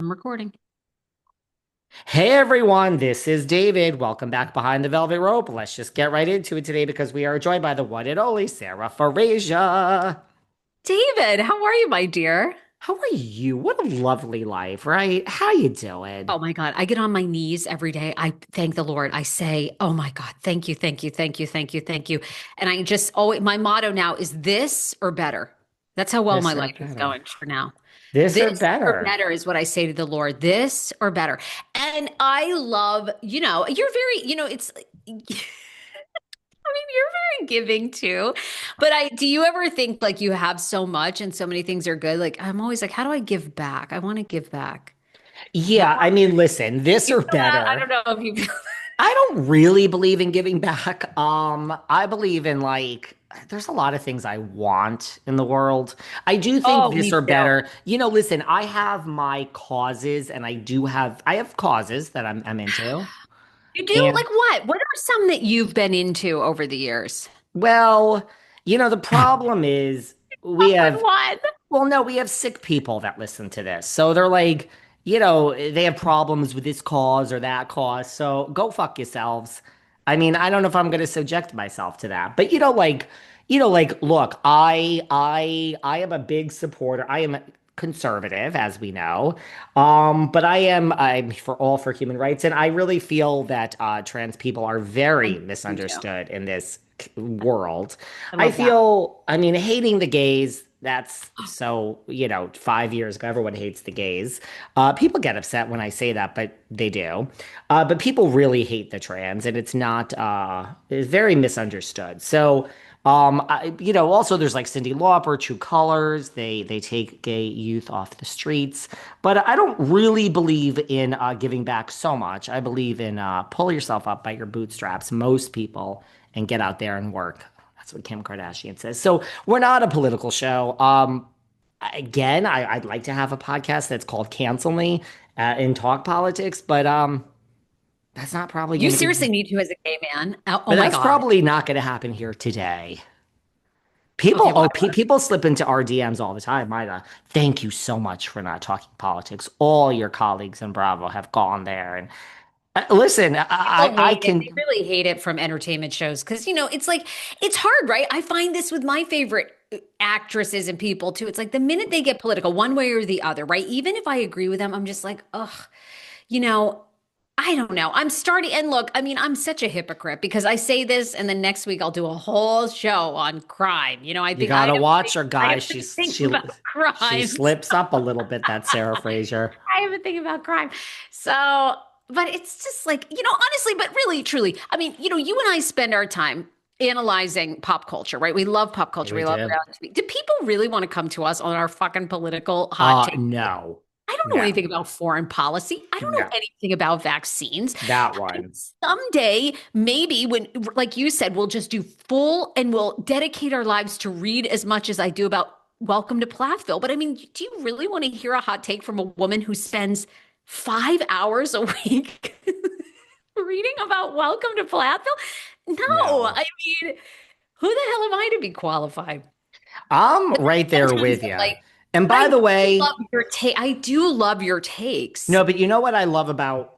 I'm recording. Hey everyone, this is David. Welcome back behind the velvet rope. Let's just get right into it today because we are joined by the one and only Sarah Farasia. David, how are you, my dear? How are you? What a lovely life, right? How you doing? Oh my God, I get on my knees every day. I thank the Lord. I say, "Oh my God, thank you, thank you, thank you, thank you, thank you." And I just always my motto now is this or better. That's how well my This or life is better? going for now. This or This or better? better is what I say to the Lord. This or better. And I love, you're very, it's you're very giving too. But do you ever think like you have so much and so many things are good? Like I'm always like, how do I give back? I want to give back. How Yeah, I mean, listen, this you or feel that? I better. don't know if you feel I don't really believe in giving back. I believe in there's a lot of things I want in the world. I do think Oh, this me or too. better. Listen, I have my causes and I have causes that I'm into. You do? And Like what? What are some that you've been into over the years? well, the problem is we Up with have one. well, no, we have sick people that listen to this. So they're like, they have problems with this cause or that cause. So go fuck yourselves. I mean, I don't know if I'm going to subject myself to that. But look, I am a big supporter. I am conservative, as we know. But I'm for human rights, and I really feel that trans people are very Me too. misunderstood in this world. I I love that. feel, I mean, hating the gays, that's so, 5 years ago, everyone hates the gays. People get upset when I say that, but they do. But people really hate the trans, and it's very misunderstood. So, also there's like Cyndi Lauper, True Colors. They take gay youth off the streets, but I don't really believe in giving back so much. I believe in pull yourself up by your bootstraps. Most people and get out there and work. That's what Kim Kardashian says. So we're not a political show. Again, I'd like to have a podcast that's called Cancel Me and talk politics, but that's not probably You going to be. seriously need to as a gay man. Oh But my that's God. probably not going to happen here today. Okay, well, People slip into our DMs all the time. Mida, thank you so much for not talking politics. All your colleagues in Bravo have gone there, and listen, people I hate it. They can. really hate it from entertainment shows because, it's like, it's hard, right? I find this with my favorite actresses and people too. It's like the minute they get political, one way or the other, right? Even if I agree with them, I'm just like, ugh, you know, I don't know. I'm starting, and look, I mean, I'm such a hypocrite because I say this, and then next week I'll do a whole show on crime. I You think I gotta have watch her, I guys. have to think about She crimes. slips up a little bit. That Sarah Fraser. I have to think about crime. So, but it's just like, honestly, but really, truly, I mean, you and I spend our time analyzing pop culture, right? We love pop culture. We We love do. reality TV. Do people really want to come to us on our fucking political hot take? No, I don't know anything no, about foreign policy. I don't know no. anything about vaccines. That I mean, one. someday, maybe when, like you said, we'll just do full and we'll dedicate our lives to read as much as I do about Welcome to Plathville. But I mean, do you really want to hear a hot take from a woman who spends 5 hours a week reading about Welcome to Plathville? No, No. I mean, who the hell am I to be qualified? I'm right In there terms with of you. like, And but by I the do way, love your take. I do love your takes. no, but you know what I love about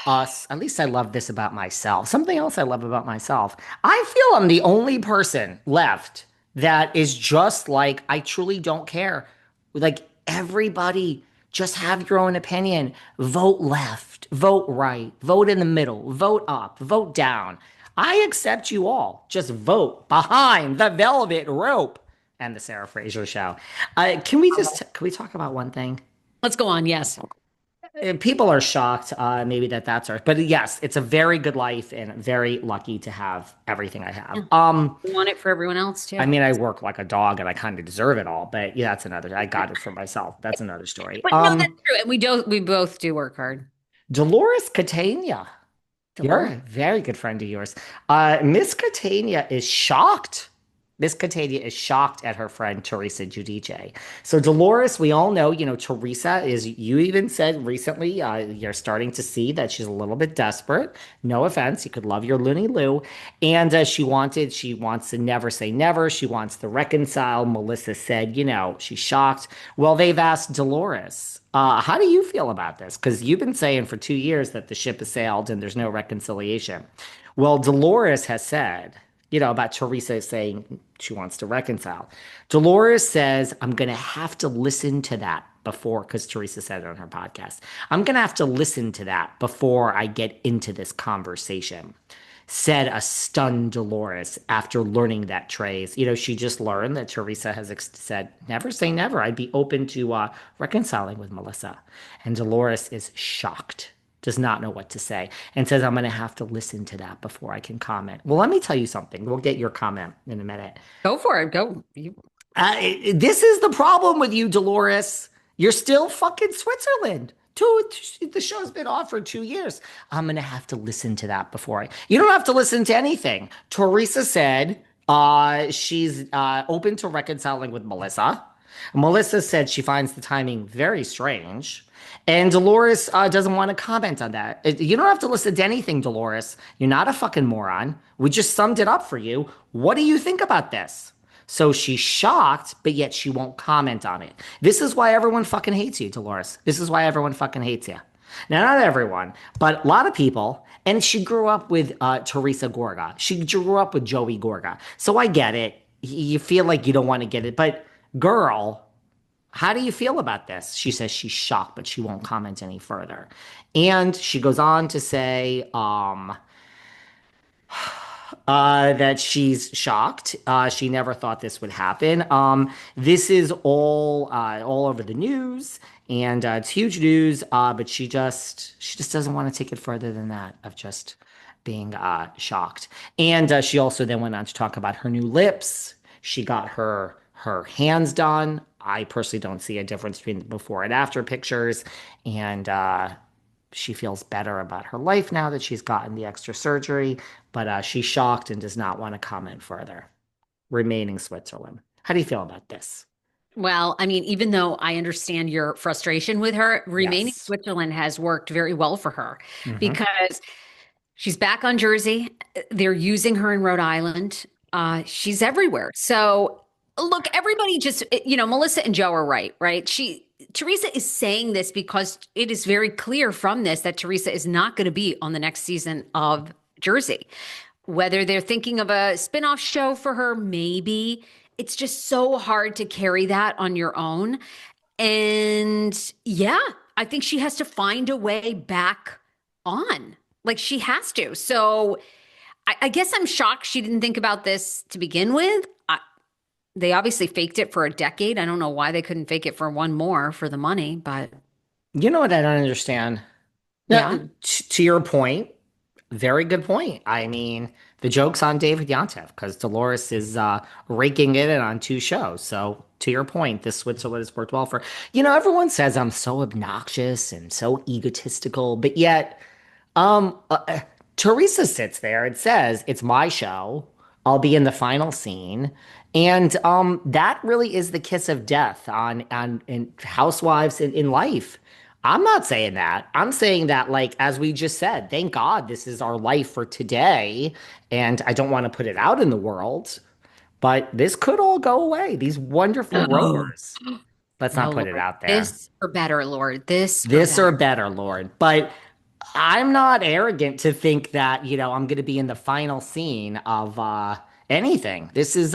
us? At least I love this about myself. Something else I love about myself. I feel I'm the only person left that is just like, I truly don't care. Like, everybody, just have your own opinion. Vote left, vote right, vote in the middle, vote up, vote down. I accept you all. Just vote behind the velvet rope and the Sarah Fraser show. Can we talk about one thing? Let's go on. Yes. People are shocked, maybe that's our, but yes, it's a very good life and very lucky to have everything I have. Yeah. We want it for everyone else I too. mean, I work like a dog and I kind of deserve it all, but yeah, I got it for myself. That's another story. But no, that's true. And we both do work hard. Dolores Catania, you're Dolores. a very good friend of yours. Miss Catania is shocked. Miss Catania is shocked at her friend Teresa Giudice. So Dolores, we all know, Teresa is, you even said recently, you're starting to see that she's a little bit desperate. No offense, you could love your Looney Lou. And she wants to never say never. She wants to reconcile. Melissa said, she's shocked. Well, they've asked Dolores. How do you feel about this? Because you've been saying for 2 years that the ship has sailed and there's no reconciliation. Well, Dolores has said, about Teresa saying she wants to reconcile. Dolores says, I'm going to have to listen to that before, because Teresa said it on her podcast. I'm going to have to listen to that before I get into this conversation. Said a stunned Dolores after learning that Trey's, she just learned that Teresa has said, never say never. I'd be open to reconciling with Melissa. And Dolores is shocked, does not know what to say, and says, I'm going to have to listen to that before I can comment. Well, let me tell you something. We'll get your comment in a minute. Go for it. Go. You. This is the problem with you, Dolores. You're still fucking Switzerland. The show's been off for 2 years. I'm gonna have to listen to that before I. You don't have to listen to anything. Teresa said she's open to reconciling with Melissa. Melissa said she finds the timing very strange. And Dolores doesn't want to comment on that. You don't have to listen to anything, Dolores. You're not a fucking moron. We just summed it up for you. What do you think about this? So she's shocked, but yet she won't comment on it. This is why everyone fucking hates you, Dolores. This is why everyone fucking hates you. Now, not everyone, but a lot of people. And she grew up with Teresa Gorga. She grew up with Joey Gorga. So I get it. You feel like you don't want to get it. But girl, how do you feel about this? She says she's shocked, but she won't comment any further. And she goes on to say, that she's shocked. She never thought this would happen. This is all over the news, and it's huge news. But she just doesn't want to take it further than that of just being shocked. And she also then went on to talk about her new lips. She got her hands done. I personally don't see a difference between the before and after pictures, and she feels better about her life now that she's gotten the extra surgery, but she's shocked and does not want to comment further. Remaining Switzerland. How do you feel about this? Well, I mean, even though I understand your frustration with her, remaining Yes. Switzerland has worked very well for her Hmm. because she's back on Jersey. They're using her in Rhode Island. She's everywhere. So look, everybody just, Melissa and Joe are right, right? Teresa is saying this because it is very clear from this that Teresa is not going to be on the next season of Jersey. Whether they're thinking of a spin-off show for her, maybe. It's just so hard to carry that on your own. And yeah, I think she has to find a way back on. Like she has to. So I guess I'm shocked she didn't think about this to begin with. They obviously faked it for a decade. I don't know why they couldn't fake it for one more for the money, but You know what I don't understand? Now, yeah. to your point, very good point. I mean, the joke's on David Yontef because Dolores is raking it in on 2 shows. So, to your point, this Switzerland has worked well for. Everyone says I'm so obnoxious and so egotistical, but yet Um, uh, uh, Teresa sits there and says, "It's my show. I'll be in the final scene." And that really is the kiss of death on in Housewives in life. I'm not saying that. I'm saying that, like, as we just said, thank God this is our life for today. And I don't want to put it out in the world, but this could all go away. These wonderful No. rotors. Let's not No, put it Lord. out there. This or better, Lord. This or This or better. better, Lord. But I'm not arrogant to think that, I'm going to be in the final scene of anything. This is,